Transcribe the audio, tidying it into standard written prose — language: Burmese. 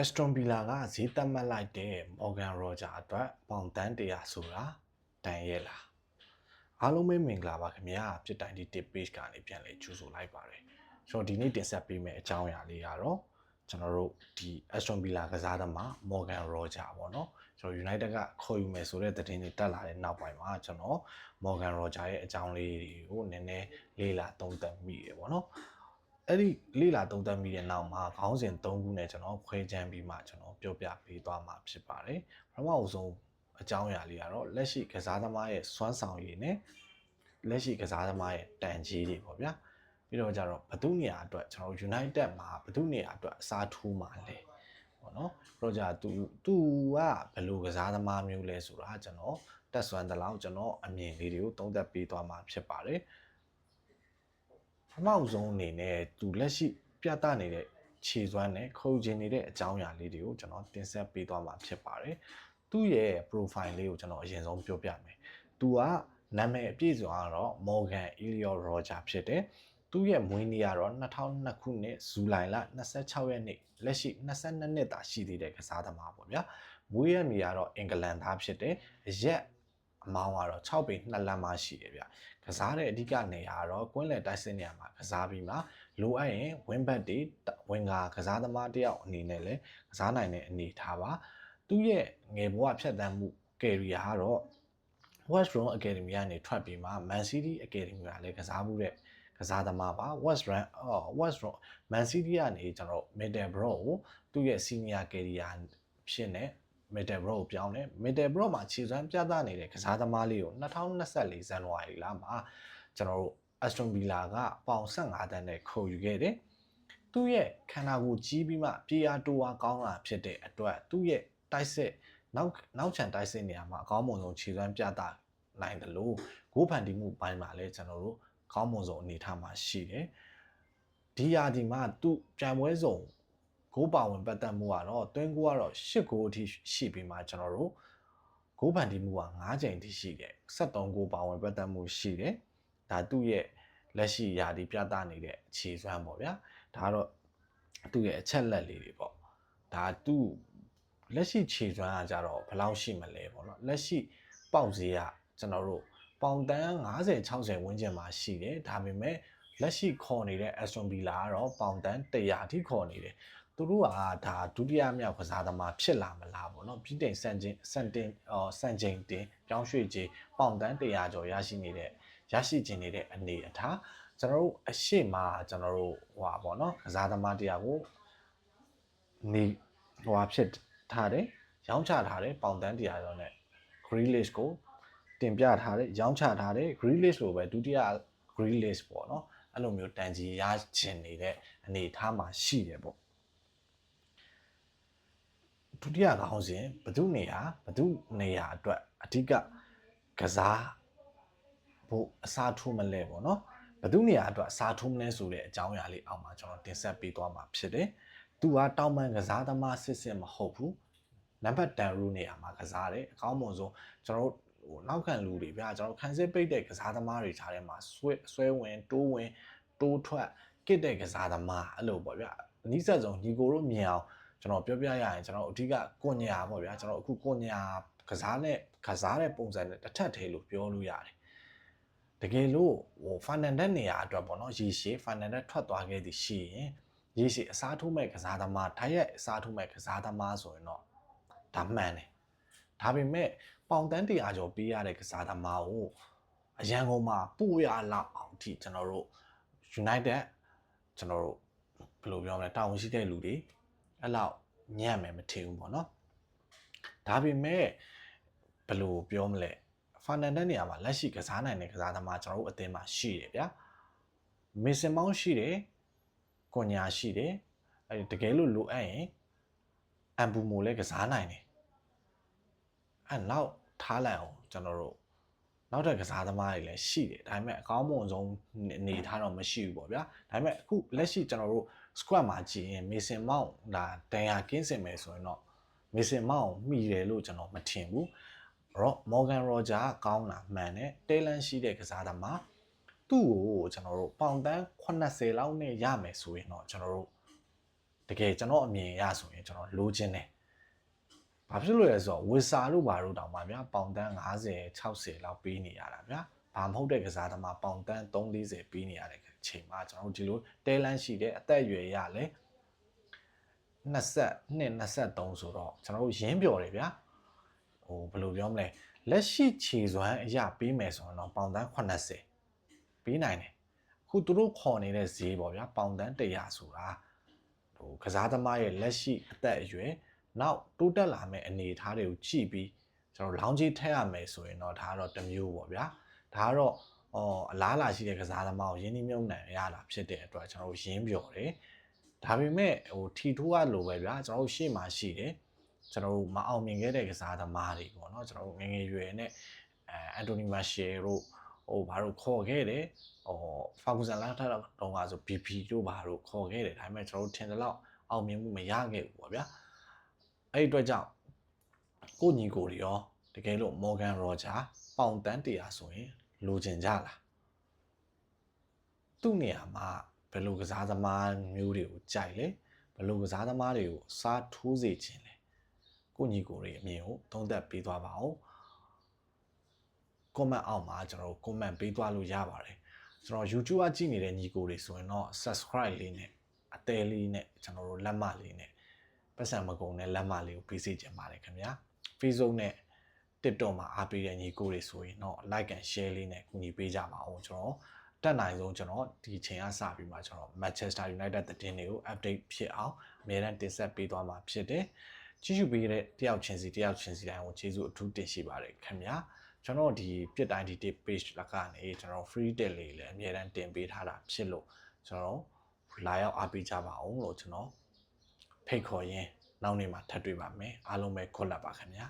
Aston Villa ကဈေးသက်မှတ်လိုက်တဲ့ Morgan Roger အတွက်ပေါင်တန်း100ဆိုတာတန်ရဲ့လားအားလုံးပဲမင်္ဂလာပါခင်ဗျာပြစ်တိုင်ဒီ tip page ကနေပြန်လဲကြိုဆိုလိုက်ပါတယ်ဆိုတော့ဒီနေ့တင်ဆက်ပေးမယ့်အကြောင်းအရာလေးကတော့ကျွန်တော်တို့ဒီ Aston Villa ကစားသမား Morgan Roger ပေါ့နော်ကျွန်တော် United ကခေါ်ယူမယ်ဆိုတဲ့သတင်းတွေတက်လာတဲ့နောက်ပိုင်းမှာကျွန်တော် Morgan Roger ရဲ့အကြောင်းလေးတွေကိုနည်းနည်းလေ့လာသုံးသပ်မိတယ်ပေါ့နော်အဲ့ဒီလေ့လာသုံးသပ်မိတဲ့နောက်မှာခေါင်းစဉ်3ခုနဲ့ကျွန်တော်ခွဲခြမ်းပြီးမှကျွန်တော်ပြောပြပေးသွားမှာဖြစ်ပါတယ်ပထမဆုံးအကြောင်းအရာလေးကတော့လက်ရှိကစားသမားရဲ့စွမ်းဆောင်ရည်နဲ့လက်ရှိကစားသမားရဲ့တန်ကြီးတွေပေါ့ဗျာပြီးတော့ကြတော့ဘသူနေရာအတွက်ကျွန်တော် United မှာဘသူနေရာအတွက်အစားထိုးမှာလဲပေါ့နော်ပြီးတော့ကြသူကဘယ်လိုကစားသမားမျိုးလဲဆိုတာကျွန်တော်တက်စွမ်းတဲ့လောက်ကျွန်တော်အမြင်လေးတွေကိုသုံးသပ်ပေးသွားမှာဖြစ်ပါတယ်ပထမဆုံးအနေနဲ့သူလက်ရှိပြသနေတဲ့ခြေစွမ်းနဲ့ခုံကျင်နေတဲ့အကြောင်းအရာလေးတွေကိုကျွန်တော်တင်ဆက်ပေးသွားမှာဖြစ်ပါတယ်သူ့ရဲ့ profile လေးကိုကျွန်တော်အရင်ဆုံးပြောပြမယ်သူကနာမည်အပြည့်စုံကတော့ Morgan Elliot Roger ဖြစ်တယ်သူ့ရဲ့မွေးနေ့ကတော့2002ခုနှစ်ဇူလိုင်လ26ရက်နေ့လက်ရှိ22နှစ်သာရှိသေးတဲ့ကစားသမားပေါ့ဗျာမွေးရနေကတော့အင်္ဂလန်သားဖြစ်တယ်ရက်အမောင်းကတော့6ပေ2လက်မှရှိတယ်ဗျကစားတဲ့အဓိကနေရာကတော့ကွင်းလယ်တိုက်စစ်နေရာမှာကစားပြီးမှလိုအပ်ရင်ဝင်းဘက်တွေဝင်ကာကစားသမားတယောက်အနေနဲ့လည်းကစားနိုင်တဲ့အနေထားပါသူ့ရဲ့ငယ်ဘဝဖြတ်သန်းမှုကယ်ရီယာကတော့ West Brom Academy ကနေထွက်ပြီးမှ Man City Academy ကလည်းကစားမှုတဲ့ကစားသမားပါ West Brom Man City ကနေကျွန်တော် Middlesbrough ကိုသူ့ရဲ့ Senior Career ဖြစ်နေMiddlesbrough ကိုပြောင်းတယ် Middlesbrough မှာခြေစွမ်းပြသနေတဲ့ကစားသမားလေးကို2024ဇန်နဝါရီလမှာကျွန်တော်တို့ Aston Villa ကပေါင်15တန်းနဲ့ခေါ်ယူခဲ့တယ်သူ့ရဲ့ခန္ဓာကိုယ်ကြီးပြီးမှပြေးအားတိုးအားကောင်းလာဖြစ်တဲ့အတွက်သူ့ရဲ့တိုက်စစ်နောက်ချန်တိုက်စစ်နေရာမှာအကောင်းမွန်ဆုံးခြေစွမ်းပြသနိုင်တယ်လို့ဂိုးဖန်တီးမှုပိုင်းမှာလည်းကျွန်တော်တို့ကောင်းမွန်ဆုံးအနေထားမှာရှိတယ်ဒီရာဒီမှာသူပြိုင်ပွဲစုံဂိုးပါဝင်ပတ်သက်မှုကတော့တွင်းဂိုးကတော့8ဂိုးအထိရှိပြီးမှကျွန်တော်တို့ဂိုးဖန်တီးမှုက9ချိန်အထိရှိတယ်73ဂိုးပါဝင်ပတ်သက်မှုရှိတယ်ဒါသူ့ရဲ့လက်ရှိရာဒီပြသနေတဲ့အခြေစွမ်းပေါ့ဗျာဒါကတော့သူ့ရဲ့အချက်လက်လေးတွေပေါ့ဒါသူ့လက်ရှိခြေစွမ်းကကြတော့ဘယ်လောက်ရှိမလဲပေါ့နော်လက်ရှိပေါက်ဈေးကကျွန်တော်တို့ပေါင်တန်း50 60ဝန်းကျင်မှာရှိတယ်ဒါပေမဲ့လက်ရှိခေါ်နေတဲ့ Aston Villa ကတော့ပေါင်တန်း100အထိခေါ်နေတယ်သူတို့ကဒါဒုတိယမြောက်ကစားသမားဖြစ်လာမလားပေါ့နော်ပြည်တိန်စံချိန်တင်ပြောင်းရွှေ့ခြင်းပေါင်တန်း100ကျော်ရရှိခြင်းနေတဲ့အနေအထားကျွန်တော်တို့အရှိမကျွန်တော်တို့ဟိုပါပေါ့နော်ကစားသမားတရားကိုနေဟိုဖြစ်ထားတယ်ရောင်းချထားတယ်ပေါင်တန်း100ကျော်နဲ့ Grealish ကိုတင်ပြထားတယ်ရောင်းချထားတယ် Grealish လိုပဲဒုတိယ Grealish ပေါ့နော်အဲ့လိုမျိုးတန်ကြီးရချင်နေတဲ့အနေအထားမှာရှိတယ်ပေါ့ဒုတိယခေါင်းစဉ်ဘသူနေရာအတွက်အဓိကကစားဖို့အစားထိုးမလဲပေါ့နော်ဘသူနေရာအတွက်အစားထိုးမလဲဆိုတဲ့အကြောင်းအရာလေးအောက်မှာကျွန်တော်တင်ဆက်ပေးသွားမှာဖြစ်တယ်သူကတောင်ပန်ကစားသမားစစ်မဟုတ်ဘူးနံပါတ်10 rule နေရာမှာကစားတယ်အကောင်းမွန်ဆုံးကျွန်တော်တို့ဟိုနောက်ခံလူတွေဗျာကျွန်တော်ခံစစ်ပိတ်တဲ့ကစားသမားတွေခြားထဲမှာဆွဲဝင်တိုးထွက်ကစ်တဲ့ကစားသမားအဲ့လိုပေါ့ဗျာအနည်းဆက်ဆုံးညီကိုတို့မြင်အောင်ကျွန်တော်ပြောပြရရင်ကျွန်တော်အဓိကကွန်ညာပေါ့ဗျာကျွန်တော်အခုကွန်ညာကစားတဲ့ပုံစံနဲ့တစ်ထပ်သေးလို့ပြောလို့ရတယ်တကယ်လို့ဟိုဖာနန်ဒက်နေရာအတွက်ပေါ့နော်ရေရှည်ဖာနန်ဒက်ထွက်သွားခဲ့သည်ရှိရင်ရေရှည်အစားထိုးမဲ့ကစားသမားထိုက်ရဲ့အစားထိုးမဲ့ကစားသမားဆိုရင်တော့ဒါမှန်တယ်ဒါပေမဲ့ပေါင်တန်း100ကျော်ပေးရတဲ့ကစားသမားကိုအရန်ကုန်မှာပို့ရလောက်အောင်ထိကျွန်တော်တို့ United ကျွန်တော်တို့ဘယ်လိုပြောမလဲတာဝန်ရှိတဲ့လူတွေအဲ့လောက်ညံ့မယ်မထင်ဘူးပေါ့နော်ဒါပေမဲ့ဘယ်လိုပြောမလဲဖာနန်ဒက်နေရာမှာလက်ရှိကစားနိုင်တဲ့ကစားသမားကျွန်တော်တို့အသင်းမှာရှိတယ်ဗျာမစ်စင်မောင်းရှိတယ်ကွန်ညာရှိတယ်အဲ့တကယ်လို့လိုအပ်ရင်အမ်ဘူမိုလည်းကစားနိုင်တယ်အဲ့နောက်ထားလိုက်အောင်ကျွန်တော်တို့နောက်ထပ်ကစားသမားတွေလည်းရှိတယ်ဒါပေမဲ့အကောင်းမွန်ဆုံးအနေထားတော့မရှိဘူးပေါ့ဗျာဒါပေမဲ့အခုလက်ရှိကျွန်တော်တို့ squad မှာကြည့်ရင်မေဆင်မောင်းဒါတန်ရာကင်းစင်မယ်ဆိုရင်တော့မေဆင်မောင်းမှီတယ်လို့ကျွန်တော်မထင်ဘူးMorgan Roger ကကောင်းတာမှန်တယ်တေးလန်းရှိတဲ့ကစားသမားသူ့ကိုကျွန်တော်တို့ပေါင်တန်း80လောက်နဲ့ရမယ်ဆိုရင်တော့ကျွန်တော်တို့တ ကယ်ကျွန်တော်အမြင်ရဆိုရင်ကျွန်တော်လိုချင်တယ်ဘာဖြစ်လို့လဲဆိုတော့ဝစ်စာတို့ဘာတို့တောင်မှဗျာပေါင်တန်း50 60လောက်ပေးနေရတာဗျာဘာမဟုတ်တဲ့ကစားသမားပေါင်တန်း340ပေးနေရတဲ့အချိန်မှာကျွန်တော်ဒီလိုတဲလန်းရှိတဲ့အသက်အရွယ်ရလဲ22 23ဆိုတော့ကျွန်တော်တို့ရင်းပြော်တယ်ဗျာဟိုဘယ်လိုပြောမလဲလက်ရှိခြေစွမ်းအရာပေးမယ်ဆိုရင်တော့ပေါင်တန်း80ပေးနိုင်တယ်ခုသူတို့ခေါ်နေတဲ့ဈေးပေါ့ဗျာပေါင်တန်း100ဆိုတာဟိုကစားသမားရဲ့လက်ရှိအသက်အရွယ်နောက်တိုးတက်လာမယ့်အနေအထားတွေကိုကြည့်ပြီးကျွန်တော်လောင်းကြီးထည့်ရမယ်ဆိုရင်တော့ဒါကတော့တစ်မျိုးပေါ့ဗျာဒါကတော့အလားလာရှိတဲ့ကစားသမားကိုရင်းနှီးမြှုပ်နှံရတာဖြစ်တဲ့အတွက်ကျွန်တော်ရင်းပြော်တယ်ဒါပေမဲ့ဟိုထီထိုးရလို့ပဲဗျာကျွန်တော်ရှေ့မှာရှိတယ်ကျွန်တော်မအောင်မြင်ခဲ့တဲ့ကစားသမားတွေပေါ့နော်ကျွန်တော်ငငယ်ရွယ်နဲ့အန်တိုနီမာရှယ်တို့ဟိုဘာလို့ခေါ်ခဲ့တယ်ဖာဂူဆန်လာထက်တော့ကဆို BP တို့ဘာလို့ခေါ်ခဲ့တယ်ဒါပေမဲ့ကျွန်တော်ထင်တယ်လို့အောင်မြင်မှုမရခဲ့ဘူးပေါ့ဗျာအဲ့ဒီအတွက်ကြောင့်ကိုညီကိုတွေရောတကယ်လို့ Morgan Roger ပေါင်တန်း100ဆိုရင်လိုချင်ကြလားသူ့နေရာမှာဘယ်လိုကစားသမားမျိုးတွေကိုကြိုက်လဲဘယ်လိုကစားသမားတွေကိုစားထိုးစေခြင်းလဲကိုညီကိုတွေအမြင်ကိုသုံးသပ်ပေးသွားပါဦး comment အောက်မှာကျွန်တော် comment ပေးသွားလို့ရပါတယ်ကျွန်တော် YouTube ကကြည့်နေတဲ့ညီကိုတွေဆိုရင်တော့ subscribe လေးနဲ့အသေးလေးနဲ့ကျွန်တော်တို့လက်မလေးနဲ့ပတ်စံမကုန်တဲ့လက်မလေးကိုပေးစီချင်ပါတယ်ခင်ဗျာ Facebook နဲ့ TikTok မှာအားပေးတဲ့ညီကိုတွေဆိုရင်တော့ like and share လေးနဲ့ကူညီပေးကြပါအောင်ကျွန်တော်တက်နိုင်ဆုံးကျွန်တော်ဒီချိန်ကစပြီးမှကျွန်တော် Manchester United သတင်းတွေကို update ဖြစ်အောင်အများအားတင်ဆက်ပေးသွားမှာဖြစ်တယ်ကြည့်ရှုပေးတဲ့တယောက်ချင်းစီတိုင်းကိုကျေးဇူးအထူးတင်ရှိပါတယ်ခင်ဗျာကျွန်တော်ဒီပြစ်တိုင်းဒီ page လက်ကနေကျွန်တော် free တက်လေးလည်းအများအားတင်ပေးထားတာဖြစ်လို့ကျွန်တော်လာရောက်အားပေးကြပါအောင်လို့ကျွန်တော်ဖိတ်ခေါ်ရင်းနောက်နေ့မှာထပ်တွေ့ပါမယ်အားလုံးပဲခွတ်လက်ပါခင်ဗျာ